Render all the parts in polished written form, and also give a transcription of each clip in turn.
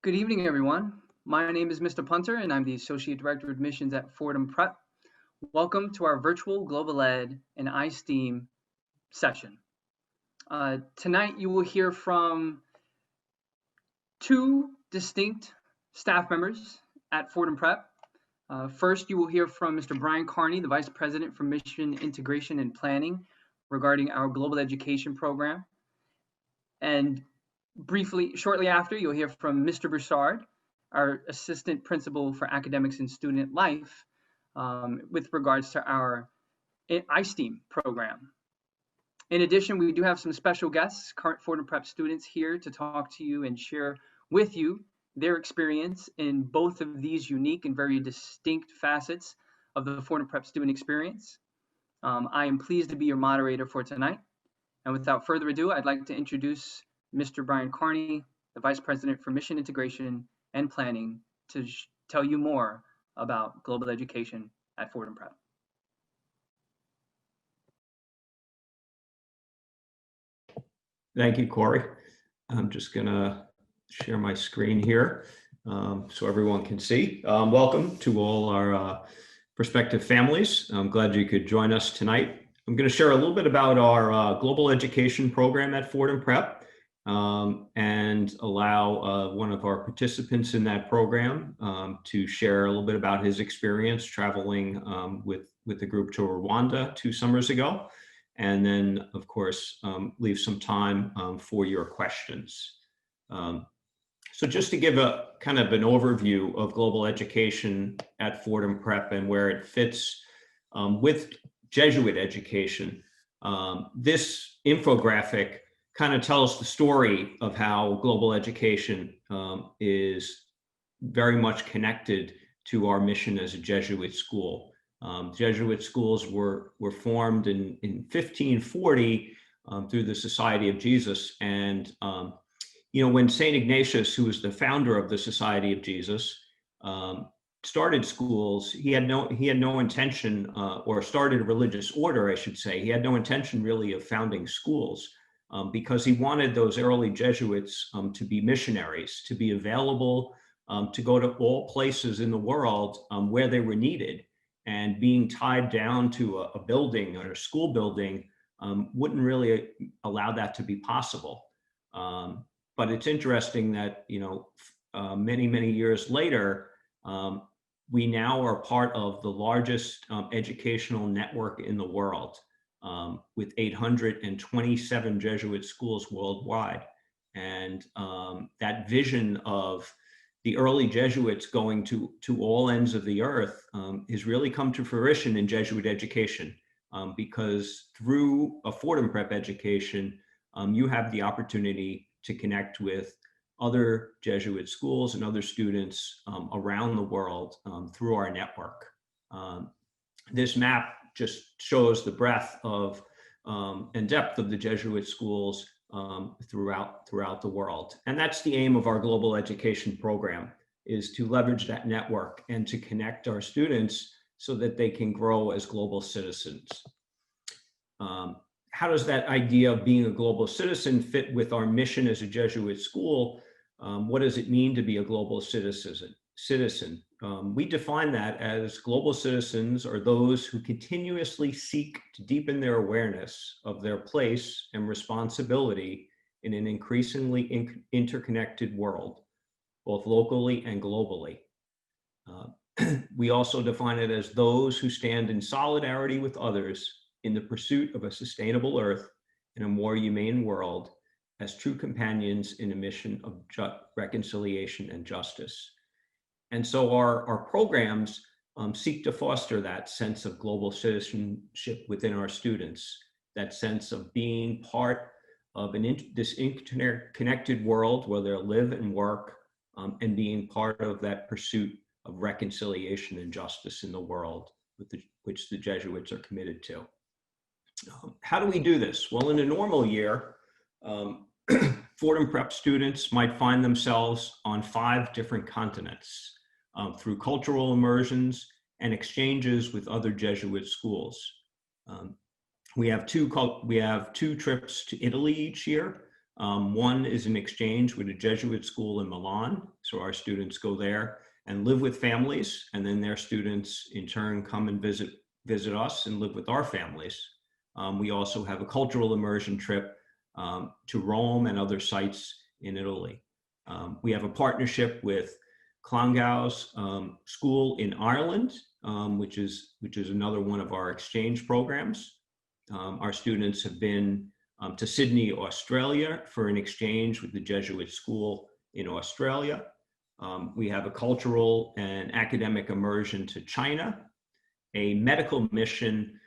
Good evening, everyone. My name is Mr. Punter, and I'm the Associate Director of Admissions at Fordham Prep. Welcome to our virtual Global Ed and iSTEAM session. Tonight, you will hear from two distinct staff members at Fordham Prep. First, you will hear from Mr. Brian Carney, the Vice President for Mission Integration and Planning regarding our Global Education Program. And shortly after, you'll hear from Mr. Broussard, our Assistant Principal for Academics and Student Life, with regards to our iSTEAM program. In addition, we do have some special guests, current Fordham Prep students here to talk to you and share with you their experience in both of these unique and very distinct facets of the Fordham Prep student experience. I am pleased to be your moderator for tonight. And without further ado, I'd like to introduce Mr. Brian Carney, the Vice President for Mission Integration and Planning, to tell you more about global education at Fordham Prep. Thank you, Corey. I'm just gonna share my screen here so everyone can see. Welcome to all our prospective families. I'm glad you could join us tonight. I'm gonna share a little bit about our global education program at Fordham Prep and allow one of our participants in that program to share a little bit about his experience traveling with the group to Rwanda 2 summers ago. And then, of course, leave some time for your questions. So just to give a kind of an overview of global education at Fordham Prep and where it fits with Jesuit education, this infographic kind of tells the story of how global education is very much connected to our mission as a Jesuit school. Jesuit schools were formed in 1540 through the Society of Jesus. And, you know, when St. Ignatius, who was the founder of the Society of Jesus, started schools, he had no intention, or started a religious order, I should say. He had no intention really of founding schools because he wanted those early Jesuits to be missionaries, to be available, to go to all places in the world where they were needed. And being tied down to a building or a school building wouldn't really allow that to be possible. But it's interesting that, you know, many, many years later, we now are part of the largest educational network in the world with 827 Jesuit schools worldwide. And that vision of the early Jesuits going to all ends of the earth has really come to fruition in Jesuit education because through a Fordham Prep education, you have the opportunity to connect with other Jesuit schools and other students around the world through our network. This map just shows the breadth of and depth of the Jesuit schools throughout the world. And that's the aim of our global education program, is to leverage that network and to connect our students so that they can grow as global citizens. How does that idea of being a global citizen fit with our mission as a Jesuit school? What does it mean to be a global citizen? We define that as global citizens are those who continuously seek to deepen their awareness of their place and responsibility in an increasingly interconnected world, both locally and globally. We also define it as those who stand in solidarity with others in the pursuit of a sustainable earth and a more humane world as true companions in a mission of reconciliation and justice. And so our programs seek to foster that sense of global citizenship within our students, that sense of being part of this interconnected world where they live and work, and being part of that pursuit of reconciliation and justice in the world, which the Jesuits are committed to. How do we do this? Well, in a normal year, Fordham Prep students might find themselves on 5 different continents through cultural immersions and exchanges with other Jesuit schools. We have two trips to Italy each year One is an exchange with a Jesuit school in Milan. So our students go there and live with families, and then their students in turn come and visit us and live with our families. We also have a cultural immersion trip to Rome and other sites in Italy. We have a partnership with Clongowes School in Ireland, which is another one of our exchange programs. Our students have been to Sydney, Australia for an exchange with the Jesuit school in Australia. We have a cultural and academic immersion to China, a medical mission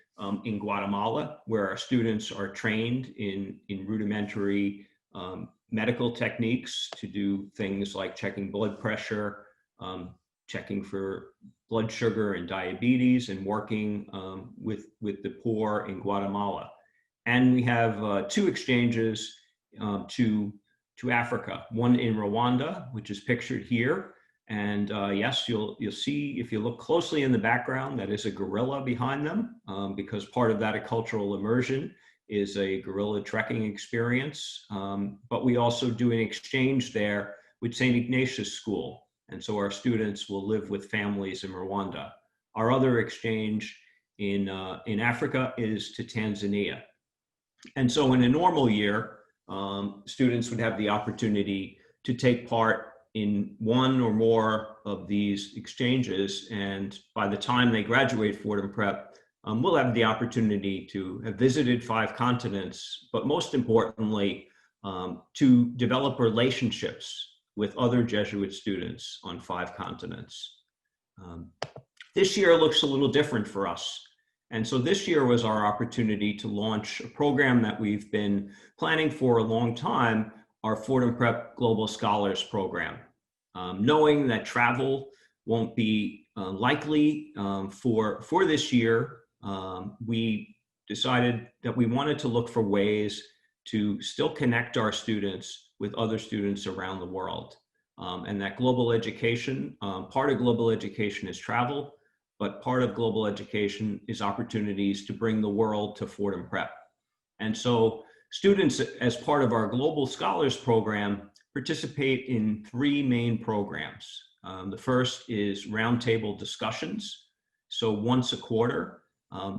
in Guatemala, where our students are trained in rudimentary medical techniques to do things like checking blood pressure, checking for blood sugar and diabetes, and working with the poor in Guatemala. And we have 2 exchanges to Africa, one in Rwanda, which is pictured here. And yes, you'll see, if you look closely in the background, that is a gorilla behind them, because part of that cultural immersion is a gorilla trekking experience. But we also do an exchange there with St. Ignatius School. And so our students will live with families in Rwanda. Our other exchange in Africa is to Tanzania. And so in a normal year, students would have the opportunity to take part in one or more of these exchanges. And by the time they graduate Fordham Prep, we'll have the opportunity to have visited 5 continents, but most importantly, to develop relationships with other Jesuit students on 5 continents. This year looks a little different for us. And so this year was our opportunity to launch a program that we've been planning for a long time, our Fordham Prep Global Scholars Program. Knowing that travel won't be likely for this year, we decided that we wanted to look for ways to still connect our students with other students around the world. And that global education, part of global education is travel, but part of global education is opportunities to bring the world to Fordham Prep. And so students, as part of our Global Scholars Program, participate in 3 main programs. The first is roundtable discussions. So once a quarter,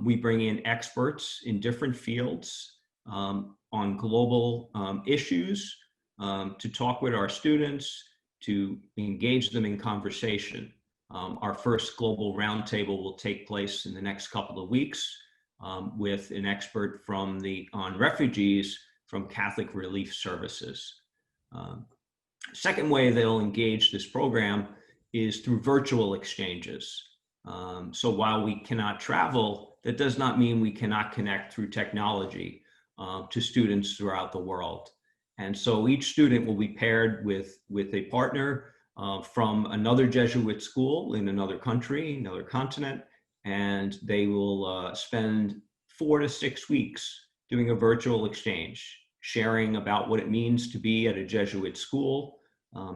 we bring in experts in different fields on global issues to talk with our students, to engage them in conversation. Our first global roundtable will take place in the next couple of weeks with an expert on refugees from Catholic Relief Services. Second way they'll engage this program is through virtual exchanges. So while we cannot travel, that does not mean we cannot connect through technology to students throughout the world. And so each student will be paired with a partner from another Jesuit school in another country, another continent, and they will spend 4 to 6 weeks doing a virtual exchange, sharing about what it means to be at a Jesuit school,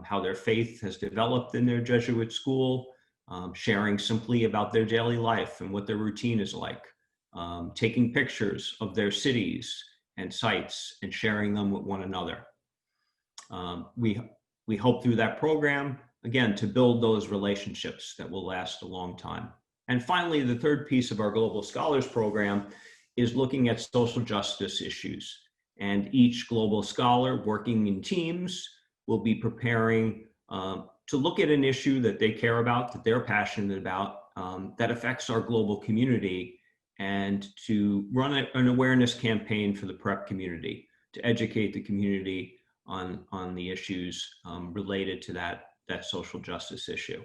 how their faith has developed in their Jesuit school, sharing simply about their daily life and what their routine is like, taking pictures of their cities and sites and sharing them with one another. We hope through that program, again, to build those relationships that will last a long time. And finally, the third piece of our Global Scholars Program is looking at social justice issues. And each global scholar working in teams will be preparing to look at an issue that they care about, that they're passionate about, that affects our global community, and to run an awareness campaign for the prep community, to educate the community on the issues related to that social justice issue.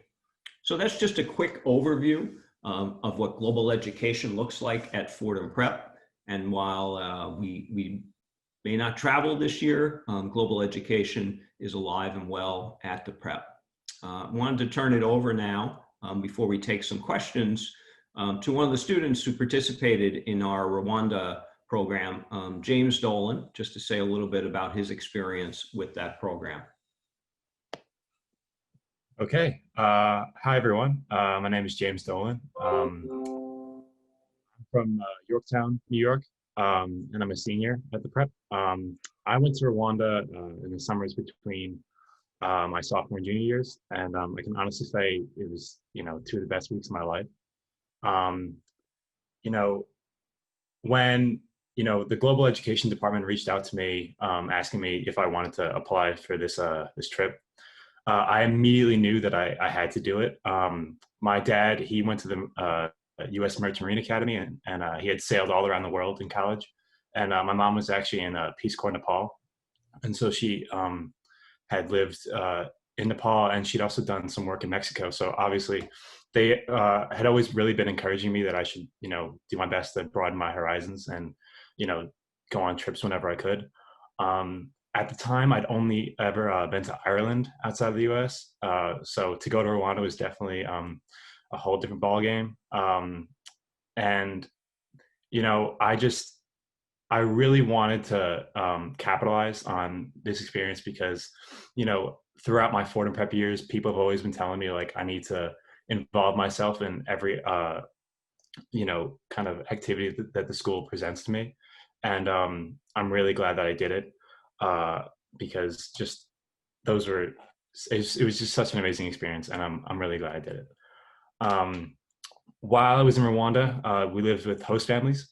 So that's just a quick overview of what global education looks like at Fordham Prep. And while we may not travel this year, global education is alive and well at the prep. I wanted to turn it over now, before we take some questions, to one of the students who participated in our Rwanda program, James Dolan, just to say a little bit about his experience with that program. Okay. Hi, everyone. My name is James Dolan. I'm from Yorktown, New York, and I'm a senior at the prep. I went to Rwanda in the summers between my sophomore and junior years, and I can honestly say it was, two of the best weeks of my life. Um, you know, when the global education department reached out to me, asking me if I wanted to apply for this trip, I immediately knew that I had to do it. My dad, he went to the U.S. Merchant Marine Academy, and he had sailed all around the world in college. And my mom was actually in Peace Corps, Nepal, and so she had lived in Nepal, and she'd also done some work in Mexico. So obviously, they had always really been encouraging me that I should, do my best to broaden my horizons and, go on trips whenever I could. At the time, I'd only ever been to Ireland outside of the U.S. So to go to Rwanda was definitely a whole different ballgame. And I really wanted to capitalize on this experience because, throughout my Fordham prep years, people have always been telling me like I need to involve myself in every, kind of activity that the school presents to me. And I'm really glad that I did it because just those were, it was just such an amazing experience, and I'm really glad I did it. While I was in Rwanda, we lived with host families,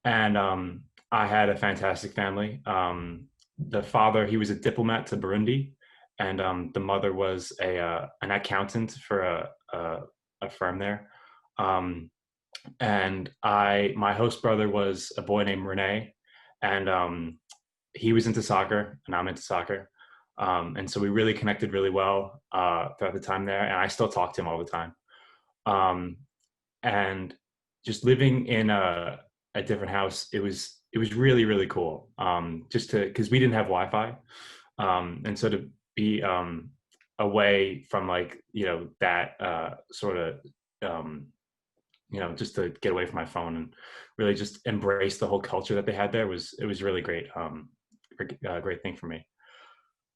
and I had a fantastic family. The father, he was a diplomat to Burundi, and the mother was an accountant for a firm there. And my host brother was a boy named Renee, and he was into soccer, and I'm into soccer. And so we really connected really well throughout the time there, and I still talk to him all the time. And just living in a different house, it was really, really cool. Because we didn't have Wi-Fi, and so to be away from that sort of just to get away from my phone and really just embrace the whole culture that they had there was really great. A great thing for me.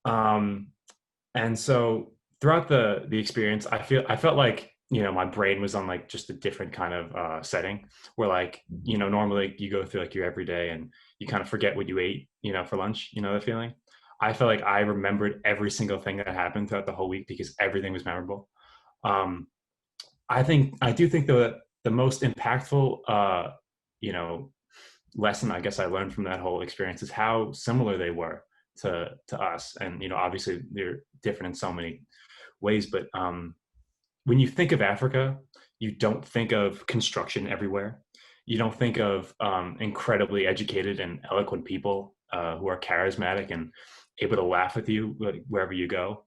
And so throughout the experience, I felt like my brain was on like just a different kind of setting where normally you go through like your everyday and you kind of forget what you ate for lunch, the feeling. I felt like I remembered every single thing that happened throughout the whole week because everything was memorable. I do think though that the most impactful lesson I guess I learned from that whole experience is how similar they were to us. And obviously they're different in so many ways, but when you think of Africa, you don't think of construction everywhere. You don't think of incredibly educated and eloquent people who are charismatic and able to laugh with you wherever you go.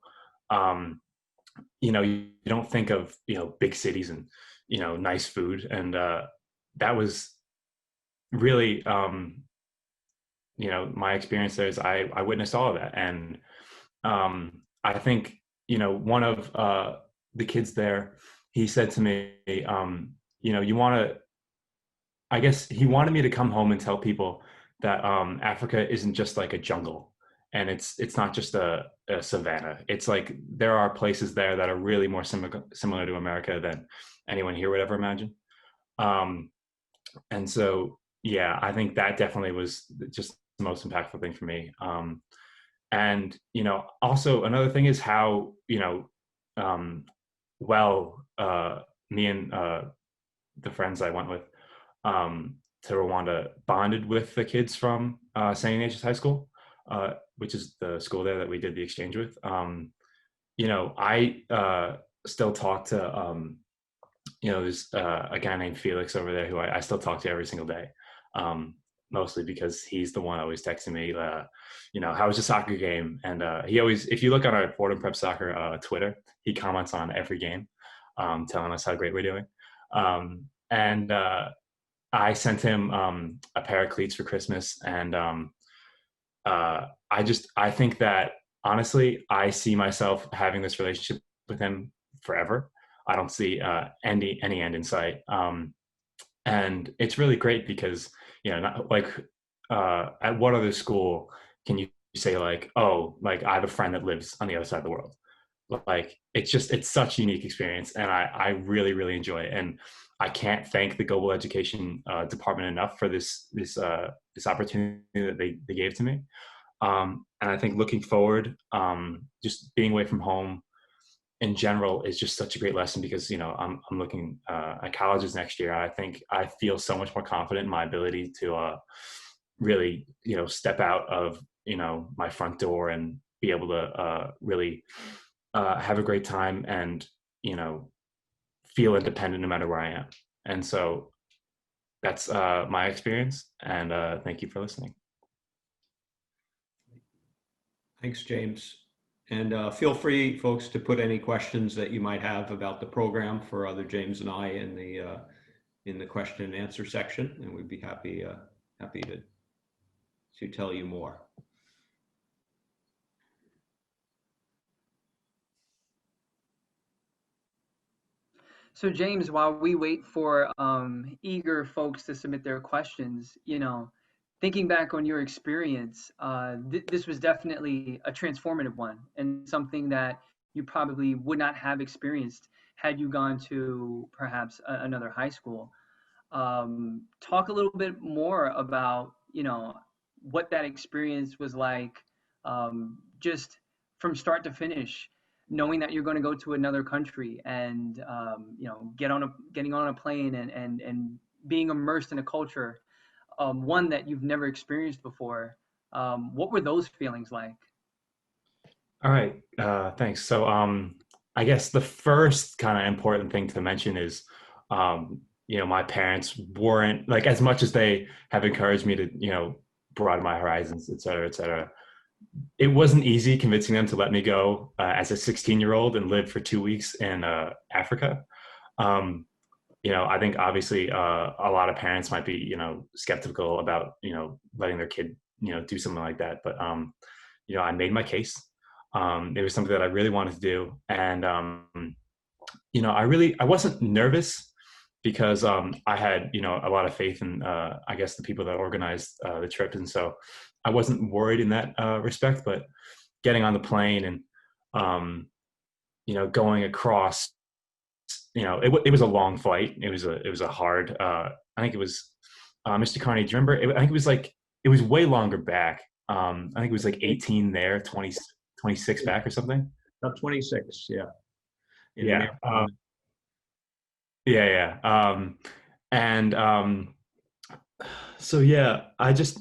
You don't think of big cities and nice food, and that was really my experience there. Is I witnessed all of that, and I think one of the kids there, he said to me, you want to, I guess he wanted me to come home and tell people that Africa isn't just like a jungle, and it's not just a savanna. It's like there are places there that are really more similar to America than anyone here would ever imagine. And so, yeah, I think that definitely was just the most impactful thing for me. And also another thing is how well me and the friends I went with to Rwanda bonded with the kids from St. Ignatius High School, which is the school there that we did the exchange with. I still talk to there's a guy named Felix over there who I still talk to every single day. Mostly because he's the one always texting me, how was the soccer game? And he always, if you look on our Fordham Prep Soccer Twitter, he comments on every game, telling us how great we're doing. And I sent him a pair of cleats for Christmas, and I think that honestly, I see myself having this relationship with him forever. I don't see any end in sight. And it's really great because, not like at what other school can you say like, oh, like I have a friend that lives on the other side of the world? like it's such a unique experience, and I really really enjoy it. And I can't thank the global education department enough for this opportunity that they gave to me. And I think looking forward, just being away from home in general is just such a great lesson, because I'm looking at colleges next year. I think I feel so much more confident in my ability to really step out of my front door and be able to really have a great time and feel independent no matter where I am. And so that's my experience, and thank you for listening. Thanks, James. And feel free, folks, to put any questions that you might have about the program for either James and I in the question and answer section, and we'd be happy to tell you more. So James, while we wait for eager folks to submit their questions, thinking back on your experience, this was definitely a transformative one, and something that you probably would not have experienced had you gone to perhaps another high school. Talk a little bit more about, what that experience was like, just from start to finish, knowing that you're going to go to another country and, getting on a plane and being immersed in a culture, one that you've never experienced before. What were those feelings like? All right, thanks. So I guess the first kind of important thing to mention is my parents weren't, like, as much as they have encouraged me to broaden my horizons, et cetera, et cetera. It wasn't easy convincing them to let me go as a 16-year-old and live for 2 weeks in Africa. I think obviously a lot of parents might be skeptical about letting their kid do something like that, but I made my case. It was something that I really wanted to do, and I wasn't nervous, because I had a lot of faith in I guess the people that organized the trip, and so I wasn't worried in that respect. But getting on the plane and going across, it was a long flight. It was a hard. I think it was Mr. Carney. Do you remember? I think it was way longer back. I think it was like 18 there, 20, 26 back or something. About 26, yeah. Yeah. Yeah. And so yeah, I just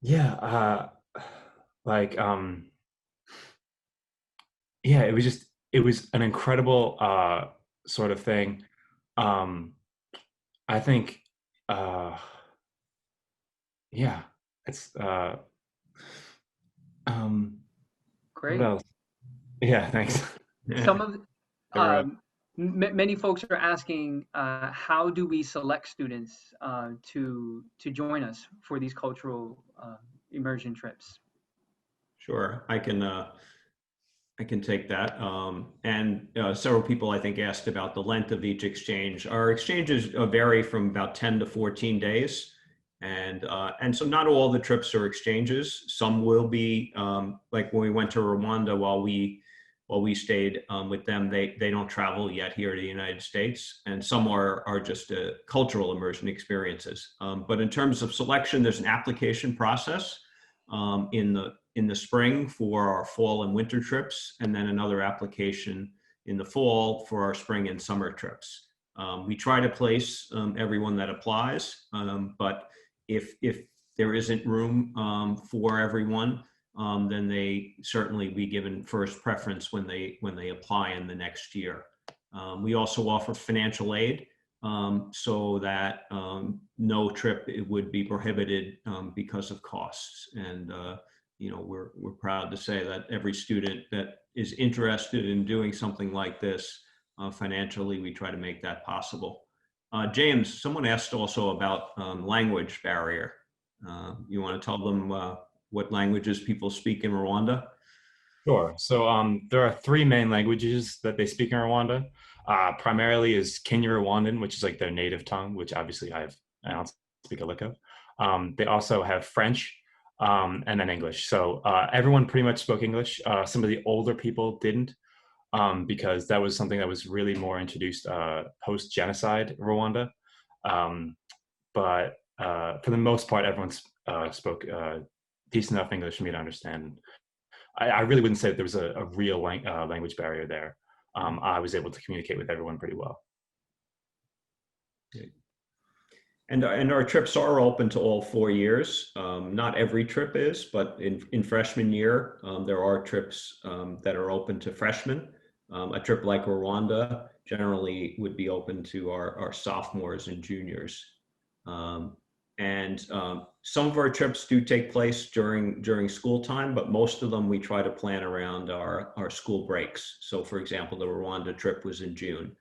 yeah, like yeah, it was an incredible sort of thing. I think yeah, it's what Great. else? Yeah, thanks. Some of They're, many folks are asking, how do we select students to join us for these cultural immersion trips? Sure, I can take that. And several people, I think, asked about the length of each exchange. Our exchanges vary from about 10 to 14 days. And so not all the trips are exchanges. Some will be, like when we went to Rwanda, while we stayed with them, they don't travel yet here to the United States. And some are just cultural immersion experiences. But in terms of selection, there's an application process in the spring for our fall and winter trips, and then another application in the fall for our spring and summer trips. We try to place everyone that applies, but if there isn't room for everyone, then they certainly be given first preference when they apply in the next year. We also offer financial aid, so that no trip would be prohibited because of costs. And we're proud to say that every student that is interested in doing something like this, financially, we try to make that possible. James, someone asked also about language barrier. You want to tell them what languages people speak in Rwanda? Sure. So there are three main languages that they speak in Rwanda. Primarily is Kinyarwanda, which is like their native tongue, which obviously I don't speak a lick of. They also have French, and then English. So everyone pretty much spoke English. Some of the older people didn't, because that was something that was really more introduced post-genocide Rwanda. But for the most part, everyone spoke decent enough English for me to understand. I really wouldn't say that there was a real language barrier there. I was able to communicate with everyone pretty well. And our trips are open to all 4 years. Not every trip is, but in freshman year, there are trips that are open to freshmen. A trip like Rwanda generally would be open to our sophomores and juniors. Some of our trips do take place during school time, but most of them we try to plan around our school breaks. So for example, the Rwanda trip was in June.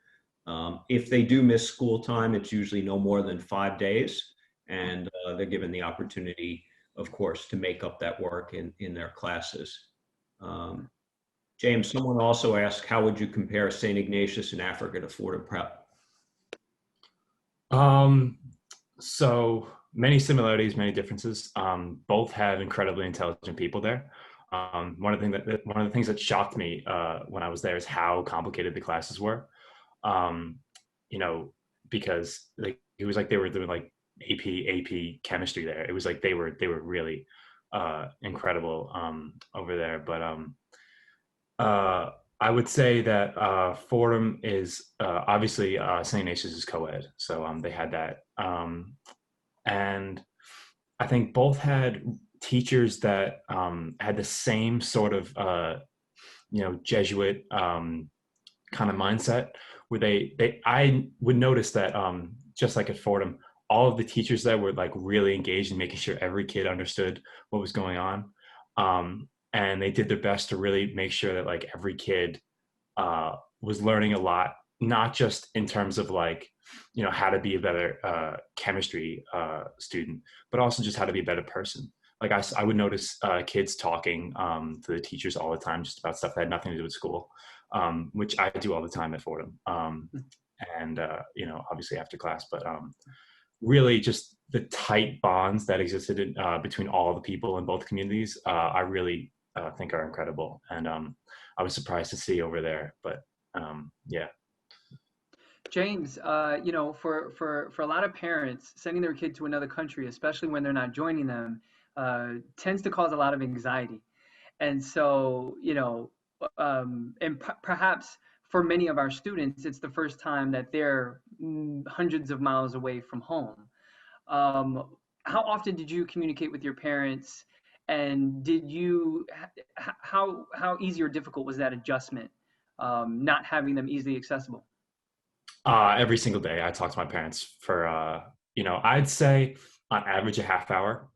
If they do miss school time, it's usually no more than 5 days, and they're given the opportunity, of course, to make up that work in their classes. James, someone also asked, how would you compare St. Ignatius in Africa to Fordham Prep? So many similarities, many differences. Both have incredibly intelligent people there. One of the things that shocked me when I was there is how complicated the classes were. You know, because like it was like they were doing like AP chemistry there. It was like they were really incredible over there. But I would say that Fordham is obviously St. Ignatius is co-ed, so they had that, and I think both had teachers that had the same sort of Jesuit kind of mindset, where I would notice that just like at Fordham, all of the teachers there were like really engaged in making sure every kid understood what was going on. And they did their best to really make sure that like every kid was learning a lot, not just in terms of like, how to be a better chemistry student, but also just how to be a better person. Like I would notice kids talking to the teachers all the time, just about stuff that had nothing to do with school, which I do all the time at Fordham. And obviously after class, but really just the tight bonds that existed between all the people in both communities, I really think are incredible. And I was surprised to see over there, but yeah. James, for a lot of parents, sending their kid to another country, especially when they're not joining them, tends to cause a lot of anxiety. And so, perhaps for many of our students, it's the first time that they're hundreds of miles away from home. How often did you communicate with your parents, and how easy or difficult was that adjustment, not having them easily accessible? Every single day I talk to my parents for, I'd say on average a half hour.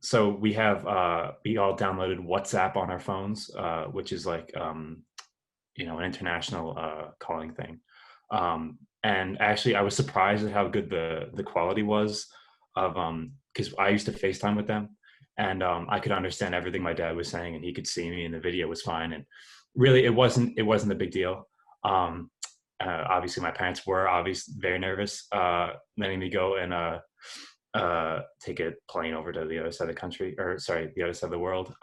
So we all downloaded WhatsApp on our phones, which is like, an international calling thing. And actually I was surprised at how good the quality was of, because I used to FaceTime with them, and I could understand everything my dad was saying, and he could see me, and the video was fine. And really it wasn't a big deal. Obviously my parents were obviously very nervous letting me go and take a plane over to the other side of the country, or sorry, the other side of the world.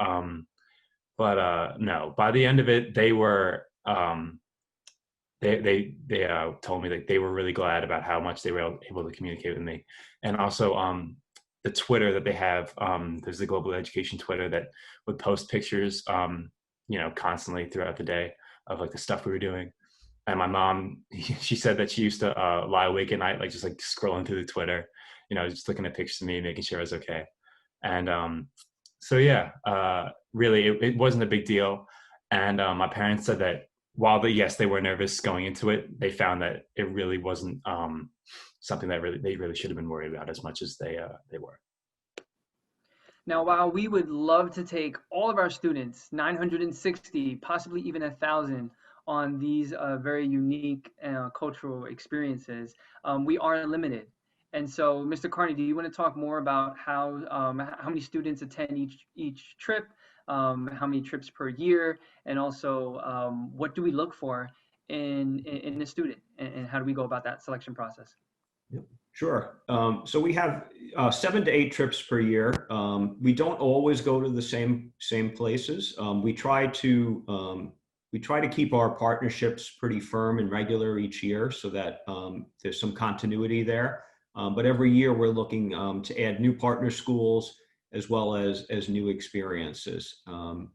But no, by the end of it, they were they told me that they were really glad about how much they were able to communicate with me. And also the Twitter that they have, there's the Global Education Twitter that would post pictures constantly throughout the day of like the stuff we were doing. And my mom, she said that she used to lie awake at night, like just like scrolling through the Twitter, just looking at pictures of me, making sure I was okay. And so yeah, really, it wasn't a big deal. And my parents said that while they were nervous going into it, they found that it really wasn't something that they really should have been worried about as much as they were. Now, while we would love to take all of our students, 960, possibly even 1,000, on these very unique cultural experiences, we are limited. And so, Mr. Carney, do you want to talk more about how many students attend each trip, how many trips per year, and also what do we look for in a student, and how do we go about that selection process? Yep. Sure. So we have 7 to 8 trips per year. We don't always go to the same places. We try to keep our partnerships pretty firm and regular each year so that there's some continuity there. But every year we're looking to add new partner schools as well as new experiences. The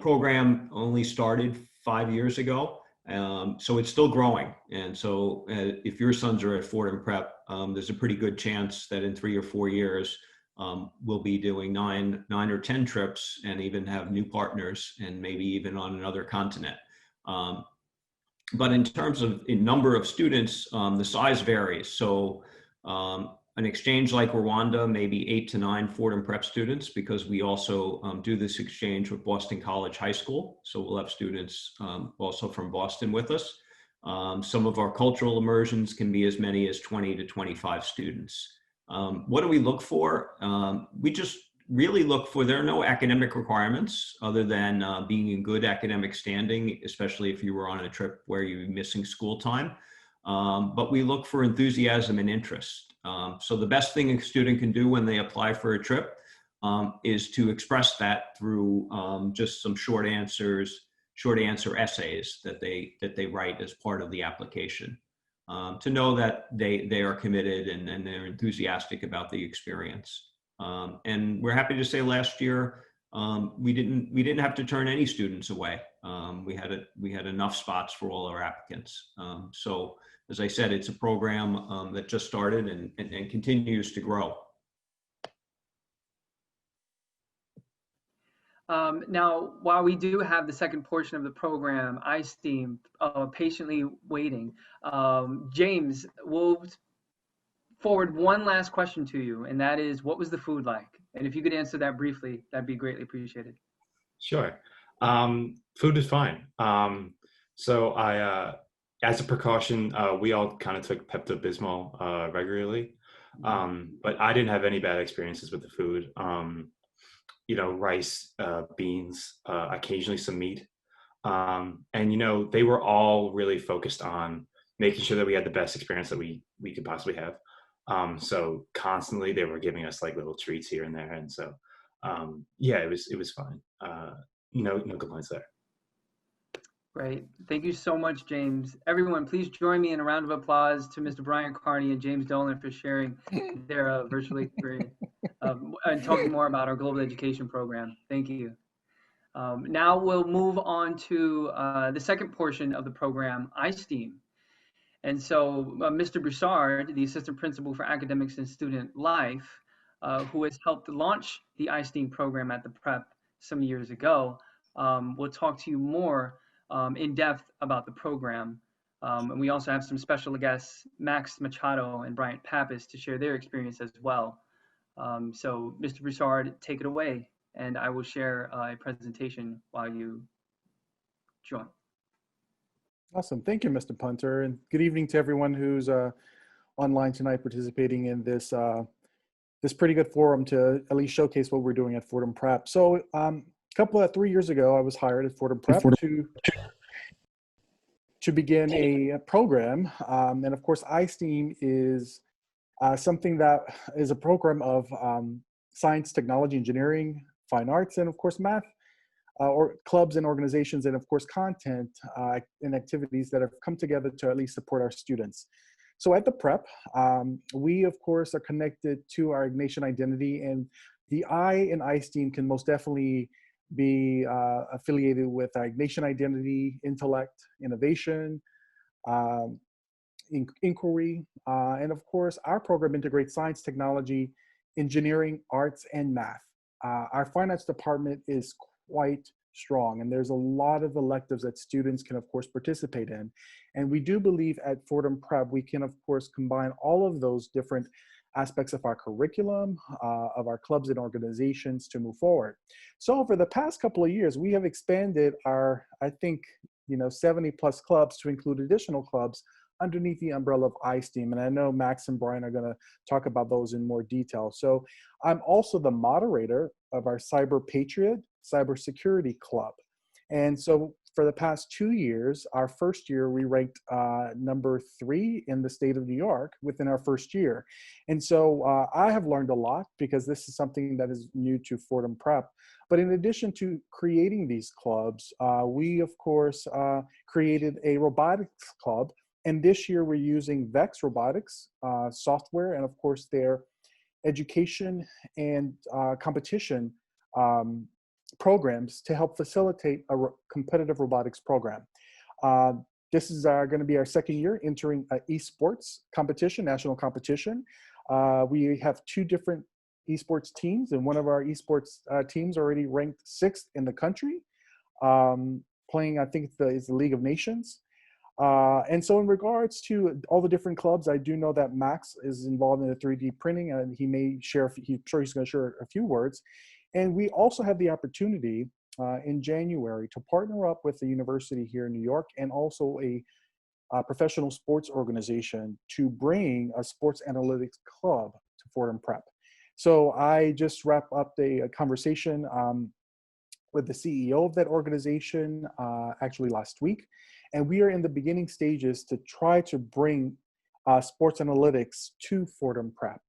program only started 5 years ago. So it's still growing. And so if your sons are at Fordham Prep, there's a pretty good chance that in 3 or 4 years, we'll be doing 9 or 10 trips and even have new partners and maybe even on another continent. But in terms of in number of students, the size varies. So an exchange like Rwanda, maybe 8 to 9 Fordham Prep students, because we also do this exchange with Boston College High School. So we'll have students also from Boston with us. Some of our cultural immersions can be as many as 20 to 25 students. What do we look for? We just really look for, there are no academic requirements other than being in good academic standing, especially if you were on a trip where you're missing school time. But we look for enthusiasm and interest. So the best thing a student can do when they apply for a trip is to express that through just some short answer essays that they write as part of the application. To know that they are committed and they're enthusiastic about the experience. And we're happy to say last year we didn't have to turn any students away. We had enough spots for all our applicants. So as I said, it's a program that just started and continues to grow. Now, while we do have the second portion of the program, iSTEAM, patiently waiting, James, we'll forward one last question to you, and that is, what was the food like? And if you could answer that briefly, that'd be greatly appreciated. Sure. Food is fine. So as a precaution, we all kind of took Pepto-Bismol regularly, but I didn't have any bad experiences with the food. Rice, beans, occasionally some meat. And, they were all really focused on making sure that we had the best experience that we could possibly have. So constantly they were giving us like little treats here and there. And so, yeah, it was fine. No complaints there. Great. Thank you so much, James. Everyone, please join me in a round of applause to Mr. Brian Carney and James Dolan for sharing their virtual experience and talking more about our global education program. Thank you. Now we'll move on to the second portion of the program, iSTEAM. And so Mr. Broussard, the Assistant Principal for Academics and Student Life, who has helped launch the iSTEAM program at the Prep some years ago, will talk to you more in depth about the program. And we also have some special guests, Max Machado and Bryant Pappas, to share their experience as well. So Mr. Broussard, take it away, and I will share a presentation while you join. Awesome. Thank you, Mr. Punter, and good evening to everyone who's online tonight participating in this this pretty good forum to at least showcase what we're doing at Fordham Prep. So 3 years ago, I was hired at Fordham Prep to begin a program. And of course, iSTEAM is something that is a program of science, technology, engineering, fine arts, and of course, math, or clubs and organizations, and of course, content and activities that have come together to at least support our students. So at the Prep, we of course are connected to our Ignatian identity, and the I in iSTEAM can most definitely be affiliated with our Ignatian identity, intellect, innovation, inquiry, and of course, our program integrates science, technology, engineering, arts, and math. Our finance department is quite strong, and there's a lot of electives that students can of course participate in. And we do believe at Fordham Prep, we can of course combine all of those different aspects of our curriculum, of our clubs and organizations to move forward. So over the past couple of years, we have expanded our, I think, 70 plus clubs to include additional clubs underneath the umbrella of iSTEAM. And I know Max and Brian are gonna talk about those in more detail. So I'm also the moderator of our Cyber Patriot Cybersecurity Club. And so for the past 2 years, our first year, we ranked number 3 in the state of New York within our first year. And so I have learned a lot because this is something that is new to Fordham Prep. But in addition to creating these clubs, we, of course, created a robotics club. And this year, we're using VEX Robotics software and, of course, their education and competition programs to help facilitate a competitive robotics program. This is going to be our second year entering an esports competition, national competition. We have 2 different esports teams, and one of our esports teams already ranked 6th in the country, playing, I think it's the League of Nations. And so in regards to all the different clubs, I do know that Max is involved in the 3D printing, and he may share, I'm sure he's going to share a few words. And we also have the opportunity in January to partner up with the university here in New York and also a professional sports organization to bring a sports analytics club to Fordham Prep. So I just wrapped up a conversation with the CEO of that organization actually last week. And we are in the beginning stages to try to bring sports analytics to Fordham Prep.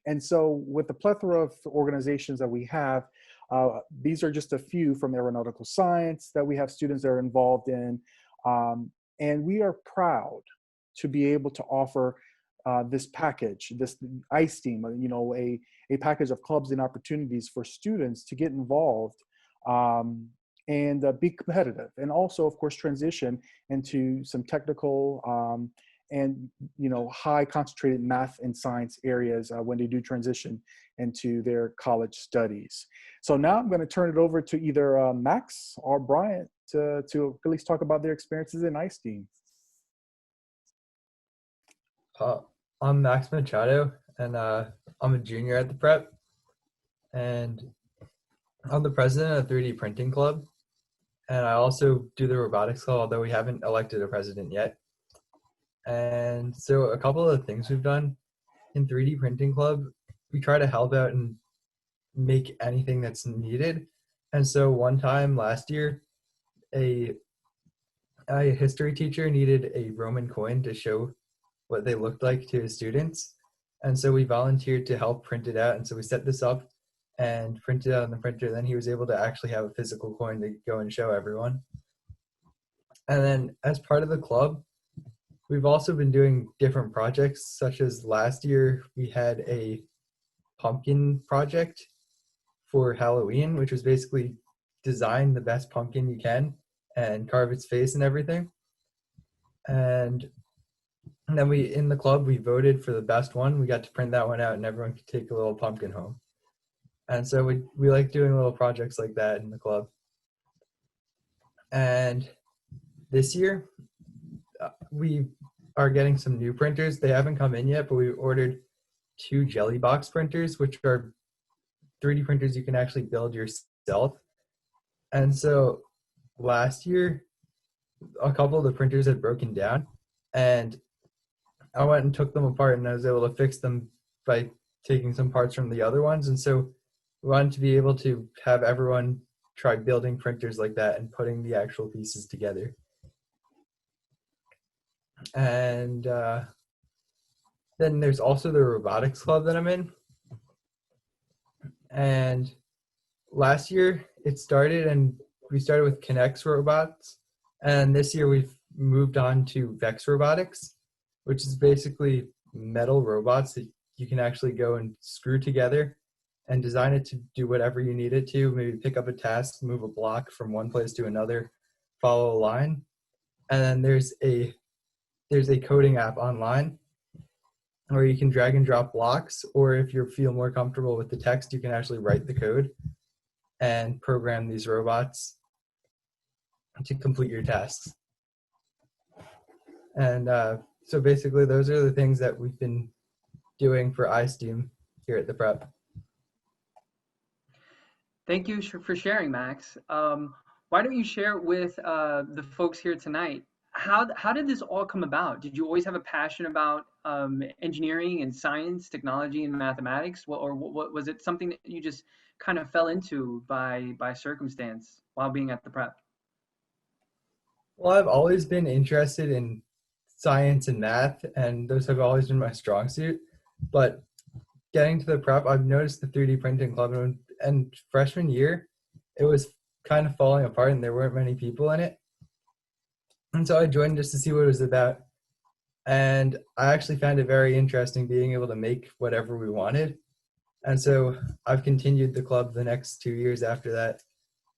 And so with the plethora of organizations that we have, these are just a few from aeronautical science that we have students that are involved in. And we are proud to be able to offer this package, this iSTEAM, you know, a package of clubs and opportunities for students to get involved and be competitive. And also, of course, transition into some technical and, you know, high concentrated math and science areas when they do transition into their college studies. So now I'm going to turn it over to either Max or Bryant to at least talk about their experiences in iSTEAM. I'm Max Machado, and I'm a junior at the prep, and I'm the president of the 3D printing club, and I also do the robotics club, although we haven't elected a president yet. And so a couple of the things we've done in 3D printing club, we try to help out and make anything that's needed. And so one time last year, a history teacher needed a Roman coin to show what they looked like to his students. And so we volunteered to help print it out. And so we set this up and printed it out on the printer. Then he was able to actually have a physical coin to go and show everyone. And then as part of the club, we've also been doing different projects, such as last year we had a pumpkin project for Halloween, which was basically design the best pumpkin you can and carve its face and everything. And then in the club, we voted for the best one. We got to print that one out and everyone could take a little pumpkin home. And so we like doing little projects like that in the club. And this year, we are getting some new printers. They haven't come in yet, but we ordered 2 jelly box printers, which are 3D printers you can actually build yourself. And so last year, a couple of the printers had broken down, and I went and took them apart, and I was able to fix them by taking some parts from the other ones. And so we wanted to be able to have everyone try building printers like that and putting the actual pieces together. And then there's also the robotics club that I'm in. And last year it started, and we started with Kinect's robots. And this year we've moved on to VEX Robotics, which is basically metal robots that you can actually go and screw together and design it to do whatever you need it to, maybe pick up a task, move a block from one place to another, follow a line. And then there's a coding app online where you can drag and drop blocks, or if you feel more comfortable with the text, you can actually write the code and program these robots to complete your tasks. And so basically those are the things that we've been doing for iSTEAM here at the prep. Thank you for sharing, Max. Why don't you share with the folks here tonight, how did this all come about? Did you always have a passion about engineering and science, technology, and mathematics? Or was it something that you just kind of fell into by circumstance while being at the prep? Well, I've always been interested in science and math, and those have always been my strong suit. But getting to the prep, I've noticed the 3D printing club, and freshman year, it was kind of falling apart, and there weren't many people in it. And so I joined just to see what it was about. And I actually found it very interesting being able to make whatever we wanted. And so I've continued the club the next 2 years after that.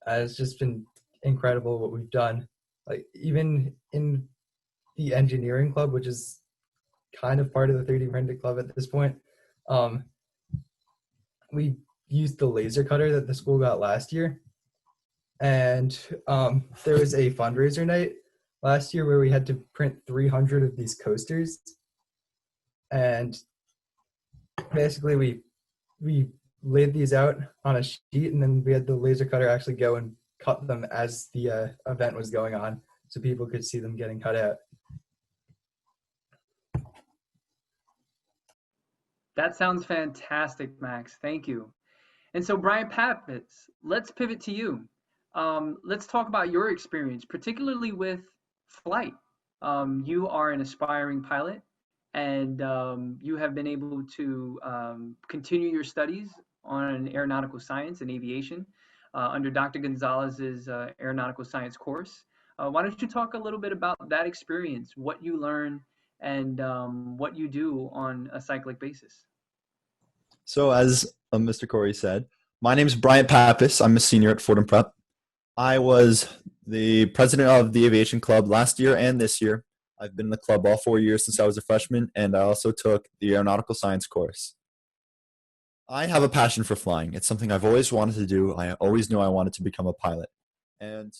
It's just been incredible what we've done. Like even in the engineering club, which is kind of part of the 3D printing club at this point, um, we used the laser cutter that the school got last year. And there was a fundraiser night last year where we had to print 300 of these coasters. And basically we laid these out on a sheet, and then we had the laser cutter actually go and cut them as the event was going on so people could see them getting cut out. That sounds fantastic, Max. Thank you. And so, Brian Pappas, let's pivot to you. Let's talk about your experience, particularly with flight. You are an aspiring pilot, and you have been able to continue your studies on aeronautical science and aviation under Dr. Gonzalez's aeronautical science course. Why don't you talk a little bit about that experience, what you learn, and what you do on a cyclic basis? So as Mr. Corey said, my name is Brian Pappas. I'm a senior at Fordham Prep. I was the president of the aviation club last year and this year. I've been in the club all 4 years since I was a freshman, and I also took the aeronautical science course. I have a passion for flying. It's something I've always wanted to do. I always knew I wanted to become a pilot. And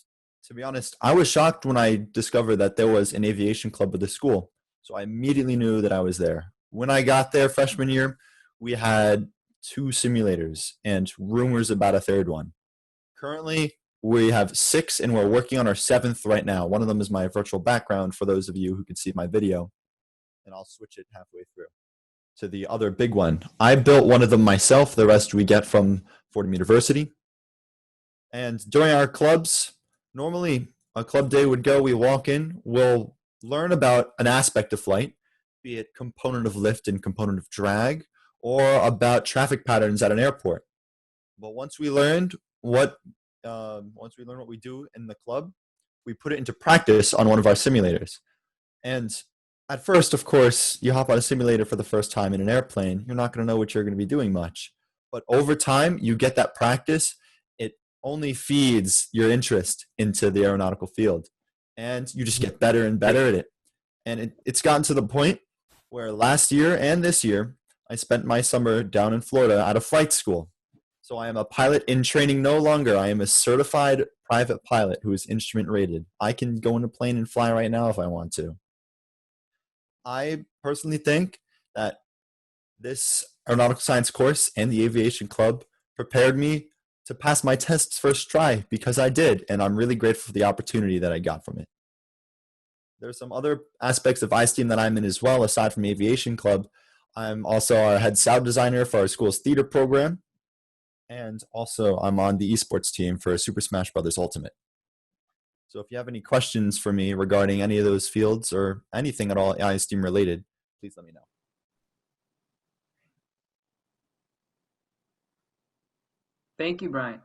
to be honest, I was shocked when I discovered that there was an aviation club at the school. So I immediately knew that I was there. When I got there freshman year, we had 2 simulators and rumors about a third one. Currently, we have 6, and we're working on our 7th right now. One of them is my virtual background for those of you who can see my video. And I'll switch it halfway through to the other big one. I built one of them myself. The rest we get from Fordham University. And during our clubs, normally a club day would go, we walk in, we'll learn about an aspect of flight, be it component of lift and component of drag, or about traffic patterns at an airport. But once we learn what we do in the club, we put it into practice on one of our simulators. And at first, of course, you hop on a simulator for the first time in an airplane, you're not going to know what you're going to be doing much. But over time, you get that practice. It only feeds your interest into the aeronautical field. And you just get better and better at it. And it's gotten to the point where last year and this year, I spent my summer down in Florida at a flight school. So I am a pilot in training no longer. I am a certified private pilot who is instrument rated. I can go in a plane and fly right now if I want to. I personally think that this aeronautical science course and the aviation club prepared me to pass my tests first try, because I did, and I'm really grateful for the opportunity that I got from it. There's some other aspects of iSTEAM that I'm in as well, aside from aviation club. I'm also our head sound designer for our school's theater program, and also I'm on the esports team for Super Smash Bros. Ultimate. So if you have any questions for me regarding any of those fields or anything at all iSTEAM related, please let me know. Thank you, Brian.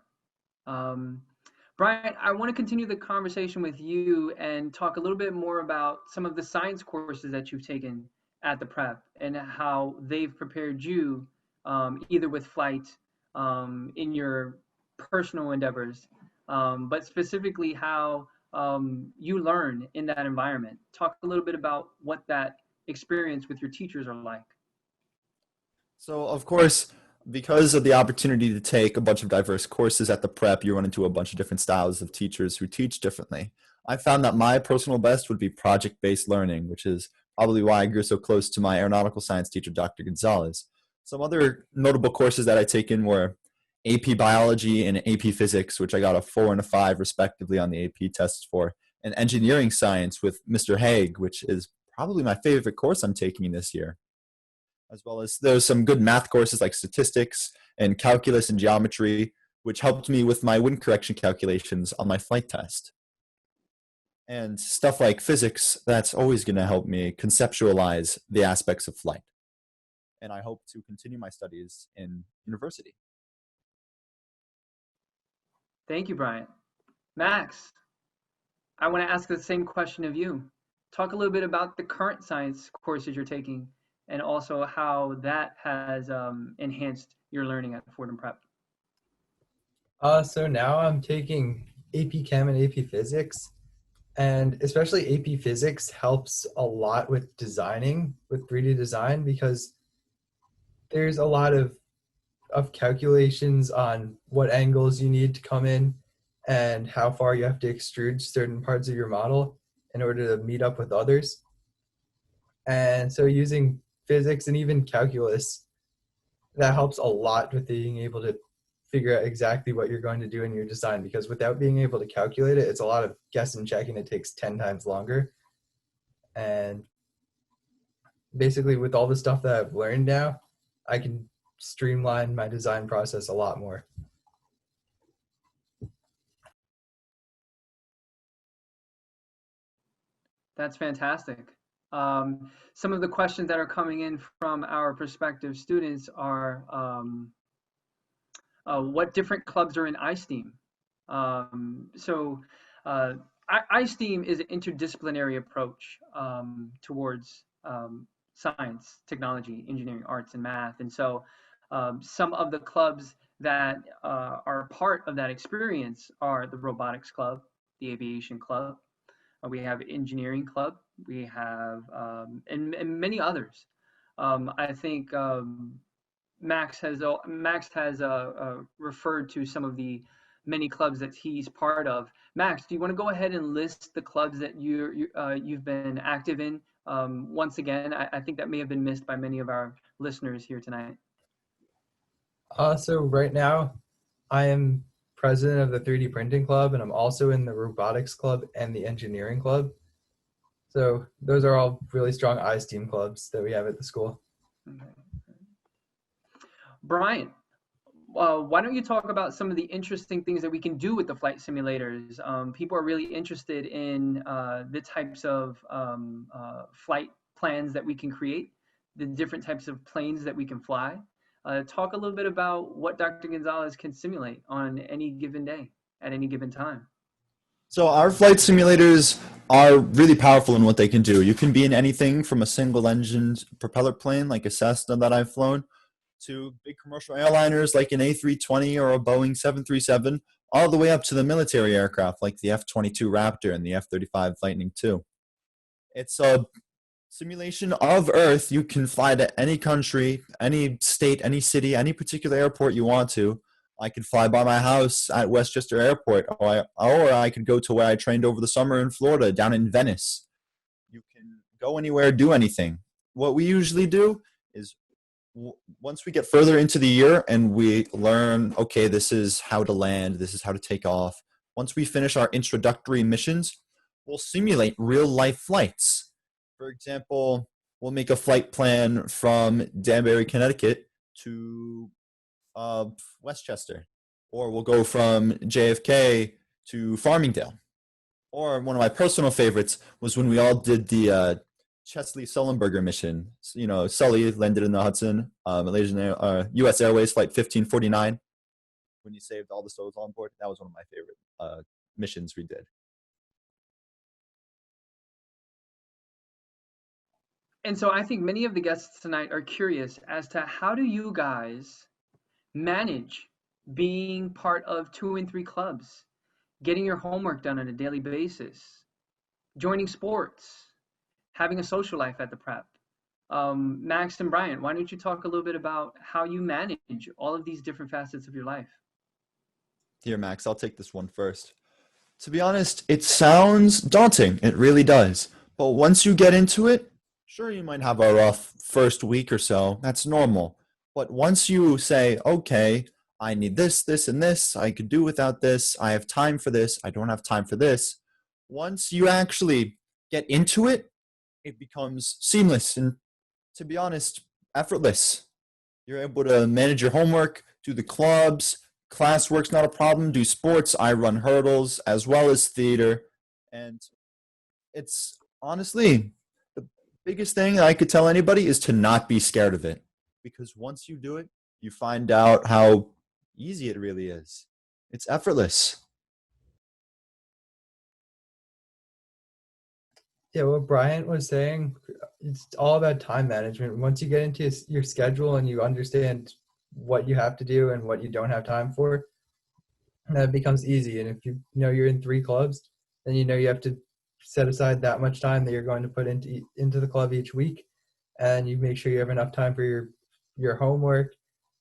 Brian, I want to continue the conversation with you and talk a little bit more about some of the science courses that you've taken at the prep and how they've prepared you either with flight in your personal endeavors, but specifically how you learn in that environment. Talk a little bit about what that experience with your teachers are like. So, of course, because of the opportunity to take a bunch of diverse courses at the prep, you run into a bunch of different styles of teachers who teach differently. I found that my personal best would be project-based learning, which is probably why I grew so close to my aeronautical science teacher, Dr. Gonzalez. Some other notable courses that I taken were AP Biology and AP Physics, which I got a 4 and a 5 respectively on the AP tests for, and Engineering Science with Mr. Haig, which is probably my favorite course I'm taking this year. As well as there's some good math courses like statistics and calculus and geometry, which helped me with my wind correction calculations on my flight test. and stuff like physics, that's always going to help me conceptualize the aspects of flight. And I hope to continue my studies in university. Thank you, Brian. Max, I want to ask the same question of you. Talk a little bit about the current science courses you're taking and also how that has enhanced your learning at Fordham Prep. So now I'm taking AP Chem and AP Physics, and especially AP Physics helps a lot with designing, with 3D design, because there's a lot of calculations on what angles you need to come in and how far you have to extrude certain parts of your model in order to meet up with others. And so using physics and even calculus, that helps a lot with being able to figure out exactly what you're going to do in your design, because without being able to calculate it, it's a lot of guess and check and it takes 10 times longer. And basically with all the stuff that I've learned now, I can streamline my design process a lot more. That's fantastic. Some of the questions that are coming in from our prospective students are, what different clubs are in iSTEAM? iSTEAM is an interdisciplinary approach towards science, technology, engineering, arts, and math. And so some of the clubs that are part of that experience are the robotics club, the aviation club, we have engineering club, we have, and many others. I think Max has referred to some of the many clubs that he's part of. Max, do you want to go ahead and list the clubs that you've been active in? Once again, I think that may have been missed by many of our listeners here tonight. So right now, I am president of the 3D printing club, and I'm also in the robotics club and the engineering club. So those are all really strong iSTEAM clubs that we have at the school. Okay. Brian, why don't you talk about some of the interesting things that we can do with the flight simulators? People are really interested in the types of flight plans that we can create, the different types of planes that we can fly. Talk a little bit about what Dr. Gonzalez can simulate on any given day, at any given time. So our flight simulators are really powerful in what they can do. You can be in anything from a single-engined propeller plane like a Cessna that I've flown to big commercial airliners like an A320 or a Boeing 737, all the way up to the military aircraft like the F-22 Raptor and the F-35 Lightning II. It's a simulation of Earth. You can fly to any country, any state, any city, any particular airport you want to. I could fly by my house at Westchester Airport, or I could go to where I trained over the summer in Florida, down in Venice. You can go anywhere, do anything. What we usually do is once we get further into the year and we learn, okay, this is how to land, this is how to take off. Once we finish our introductory missions, we'll simulate real life flights. For example, we'll make a flight plan from Danbury, Connecticut to Westchester, or we'll go from JFK to Farmingdale. Or one of my personal favorites was when we all did the Chesley Sullenberger mission. You know, Sully landed in the Hudson, Malaysian U.S. Airways Flight 1549. When he saved all the souls on board, that was one of my favorite missions we did. And so I think many of the guests tonight are curious as to how do you guys manage being part of 2 and 3 clubs, getting your homework done on a daily basis, joining sports, having a social life at the prep. Max and Brian, why don't you talk a little bit about how you manage all of these different facets of your life? Here, Max, I'll take this one first. To be honest, it sounds daunting. It really does. But once you get into it, sure, you might have a rough first week or so. That's normal. But once you say, okay, I need this, this, and this, I could do without this, I have time for this, I don't have time for this. Once you actually get into it, it becomes seamless and, to be honest, effortless. You're able to manage your homework, do the clubs, classwork's not a problem, do sports. I run hurdles as well as theater. And It's honestly the biggest thing I could tell anybody is to not be scared of it. Because once you do it, you find out how easy it really is. It's effortless. Yeah, what Bryant was saying, it's all about time management. Once you get into your schedule and you understand what you have to do and what you don't have time for, that becomes easy. And if you know you're in 3 clubs, then you know you have to set aside that much time that you're going to put into the club each week, and you make sure you have enough time for your homework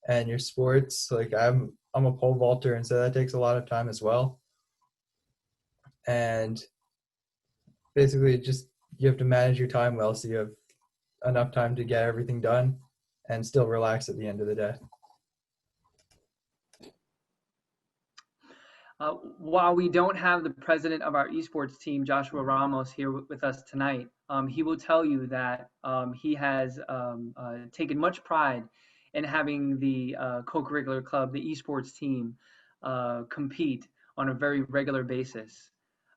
and your sports. Like I'm a pole vaulter, and so that takes a lot of time as well. And basically, just you have to manage your time well, so you have enough time to get everything done and still relax at the end of the day. While we don't have the president of our esports team, Joshua Ramos, here with us tonight, he will tell you that he has taken much pride in having the co-curricular club, the esports team, compete on a very regular basis.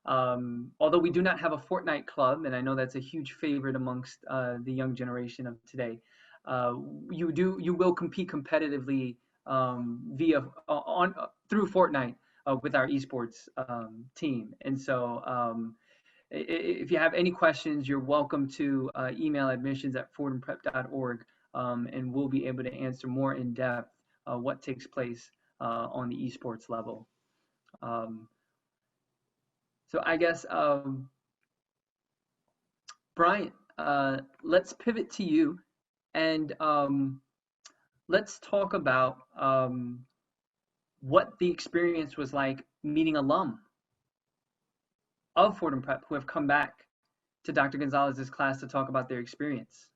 Although we do not have a Fortnite club, and I know that's a huge favorite amongst the young generation of today, you will compete competitively through Fortnite with our esports team. And so if you have any questions, you're welcome to email admissions@fordhamprep.org, and we'll be able to answer more in depth what takes place on the esports level. So I guess, Bryant, let's pivot to you, and let's talk about what the experience was like meeting alum of Fordham Prep who have come back to Dr. Gonzalez's class to talk about their experience.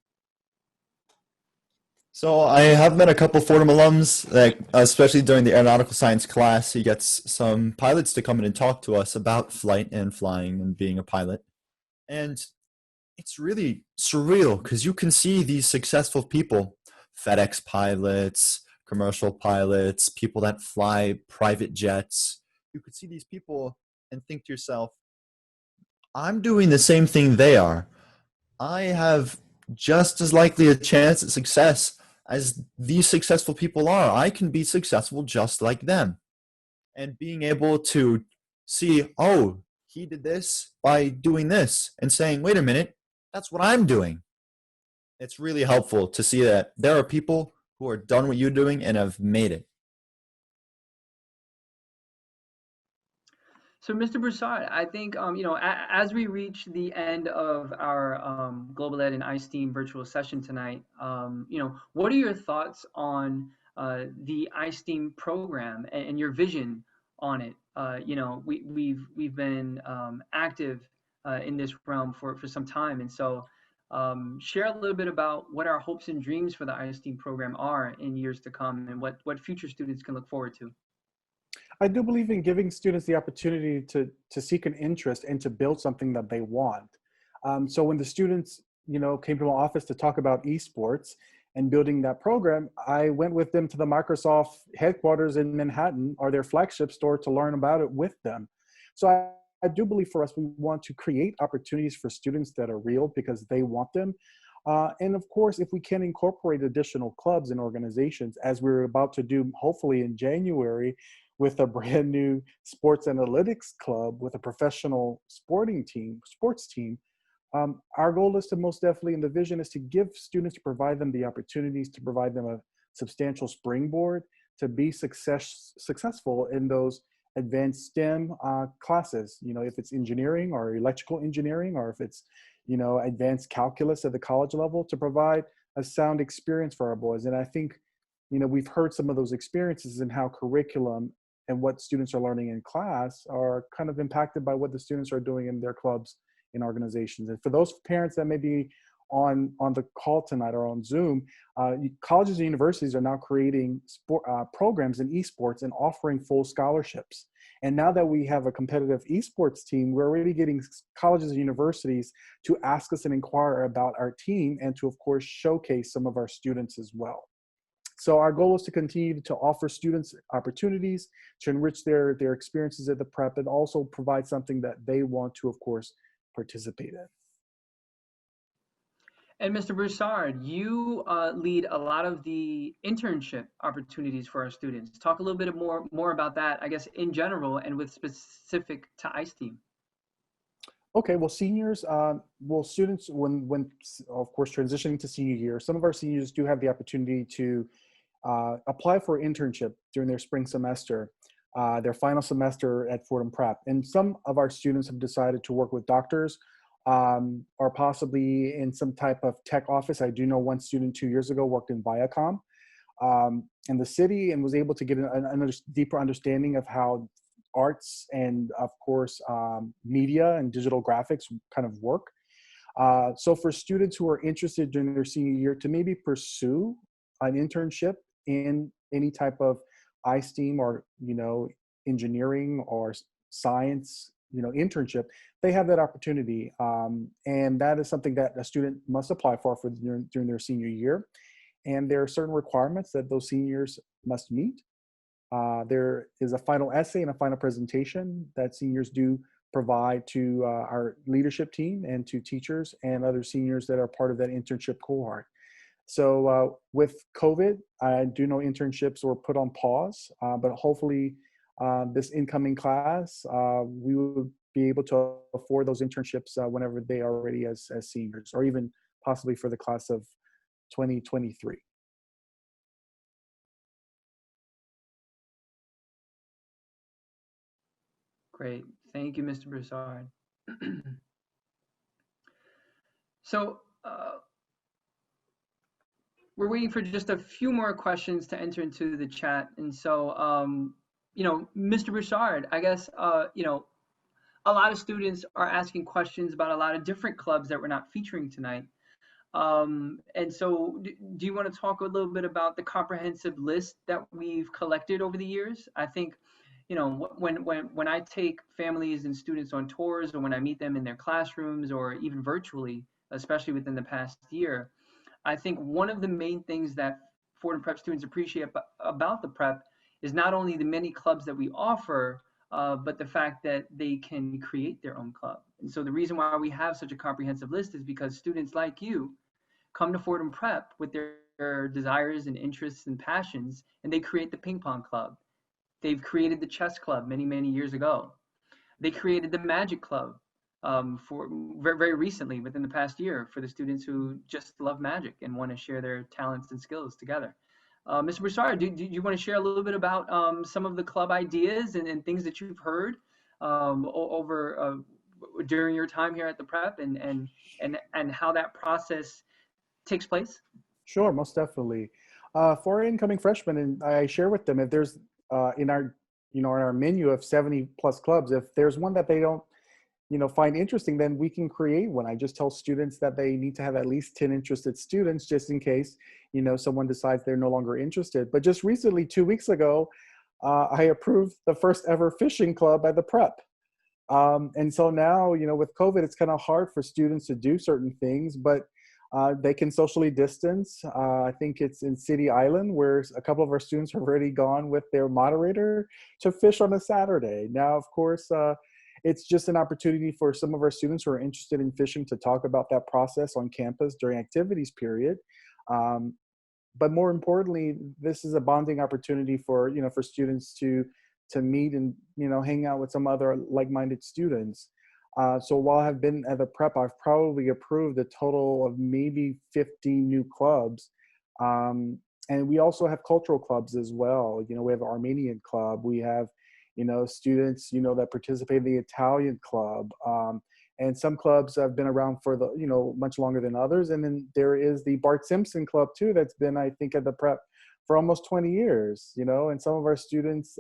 So I have met a couple Fordham alums, that, especially during the aeronautical science class. He gets some pilots to come in and talk to us about flight and flying and being a pilot. And it's really surreal because you can see these successful people, FedEx pilots, commercial pilots, people that fly private jets. You could see these people and think to yourself, I'm doing the same thing they are. I have just as likely a chance at success as these successful people are. I can be successful just like them. And being able to see, oh, he did this by doing this, and saying, wait a minute, that's what I'm doing. It's really helpful to see that there are people who are done what you're doing and have made it. So, Mr. Broussard, I think, as we reach the end of our Global Ed and iSTEAM virtual session tonight, what are your thoughts on the iSTEAM program and your vision on it? We've been active in this realm for some time, and so share a little bit about what our hopes and dreams for the iSTEAM program are in years to come, and what future students can look forward to. I do believe in giving students the opportunity to seek an interest and to build something that they want. So when the students, came to my office to talk about esports and building that program, I went with them to the Microsoft headquarters in Manhattan, or their flagship store, to learn about it with them. So I do believe for us, we want to create opportunities for students that are real because they want them. And of course, if we can incorporate additional clubs and organizations, as we're about to do hopefully in January, with a brand new sports analytics club with a professional sports team, our goal is to most definitely, and the vision is to give students, to provide them the opportunities, to provide them a substantial springboard to be successful in those advanced STEM classes. If it's engineering or electrical engineering, or if it's, advanced calculus at the college level, to provide a sound experience for our boys. And I think, we've heard some of those experiences in how curriculum and what students are learning in class are kind of impacted by what the students are doing in their clubs and organizations. And for those parents that may be on the call tonight or on Zoom, colleges and universities are now creating programs in esports and offering full scholarships. And now that we have a competitive esports team, we're already getting colleges and universities to ask us and inquire about our team, and to, of course, showcase some of our students as well. So our goal is to continue to offer students opportunities to enrich their experiences at the prep, and also provide something that they want to, of course, participate in. And Mr. Broussard, you lead a lot of the internship opportunities for our students. Talk a little bit more about that, I guess, in general and with specific to iSTEAM. Okay, well, seniors, students, when of course transitioning to senior year, some of our seniors do have the opportunity to apply for an internship during their spring semester, their final semester at Fordham Prep. And some of our students have decided to work with doctors or possibly in some type of tech office. I do know one student 2 years ago worked in Viacom in the city and was able to get a deeper understanding of how arts and of course media and digital graphics kind of work. So for students who are interested during their senior year to maybe pursue an internship in any type of iSTEAM or, engineering or science, internship, they have that opportunity. And that is something that a student must apply for during their senior year. And there are certain requirements that those seniors must meet. There is a final essay and a final presentation that seniors do provide to our leadership team and to teachers and other seniors that are part of that internship cohort. So with COVID, I do know internships were put on pause, but hopefully this incoming class, we will be able to afford those internships whenever they are ready as seniors, or even possibly for the class of 2023. Great. Thank you, Mr. Broussard. So we're waiting for just a few more questions to enter into the chat. And so, Mr. Broussard, I guess, a lot of students are asking questions about a lot of different clubs that we're not featuring tonight. And so do you want to talk a little bit about the comprehensive list that we've collected over the years? I think, when I take families and students on tours, or when I meet them in their classrooms, or even virtually, especially within the past year, I think one of the main things that Fordham Prep students appreciate about the Prep is not only the many clubs that we offer, but the fact that they can create their own club. And so the reason why we have such a comprehensive list is because students like you come to Fordham Prep with their desires and interests and passions, and they create the ping pong club. They've created the chess club many, many years ago. They created the magic club for very, very recently, within the past year, for the students who just love magic and want to share their talents and skills together. Mr. Broussard, do you want to share a little bit about some of the club ideas and things that you've heard over during your time here at the Prep, and how that process takes place? Sure, most definitely. For incoming freshmen, and I share with them, if there's in our menu of 70 plus clubs, if there's one that they don't find interesting, then we can create one. I just tell students that they need to have at least 10 interested students, just in case someone decides they're no longer interested. But just recently, 2 weeks ago, I approved the first ever fishing club at the Prep. And so now, with COVID, it's kind of hard for students to do certain things, but they can socially distance. I think it's in City Island, where a couple of our students have already gone with their moderator to fish on a Saturday. Now, of course, it's just an opportunity for some of our students who are interested in fishing to talk about that process on campus during activities period. But more importantly, this is a bonding opportunity for students to meet and hang out with some other like-minded students. So while I've been at the Prep, I've probably approved a total of maybe 15 new clubs. And we also have cultural clubs as well. We have an Armenian club. We have students, that participate in the Italian club. And some clubs have been around for much longer than others. And then there is the Bart Simpson Club too, that's been, I think, at the Prep for almost 20 years, and some of our students,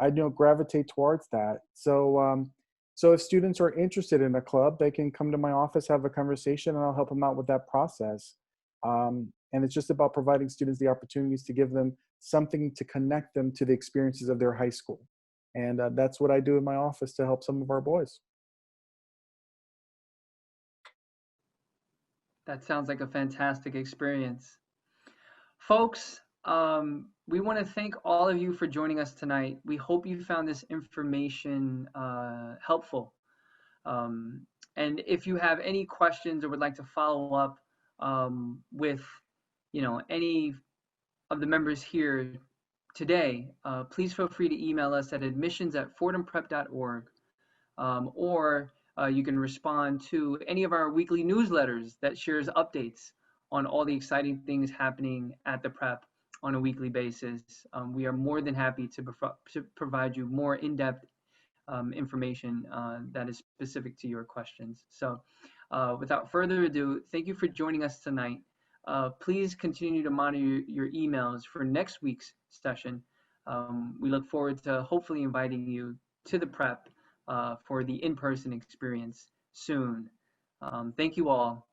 I gravitate towards that. So if students are interested in a club, they can come to my office, have a conversation, and I'll help them out with that process. And it's just about providing students the opportunities to give them something to connect them to the experiences of their high school. And that's what I do in my office to help some of our boys. That sounds like a fantastic experience. Folks, we want to thank all of you for joining us tonight. We hope you found this information helpful. And if you have any questions or would like to follow up with, any of the members here today, please feel free to email us at admissions@fordhamprep.org, or you can respond to any of our weekly newsletters that shares updates on all the exciting things happening at the prep on a weekly basis. We are more than happy to provide you more in-depth information that is specific to your questions. So without further ado, thank you for joining us tonight. Please continue to monitor your emails for next week's session. We look forward to hopefully inviting you to the prep for the in-person experience soon. Thank you all.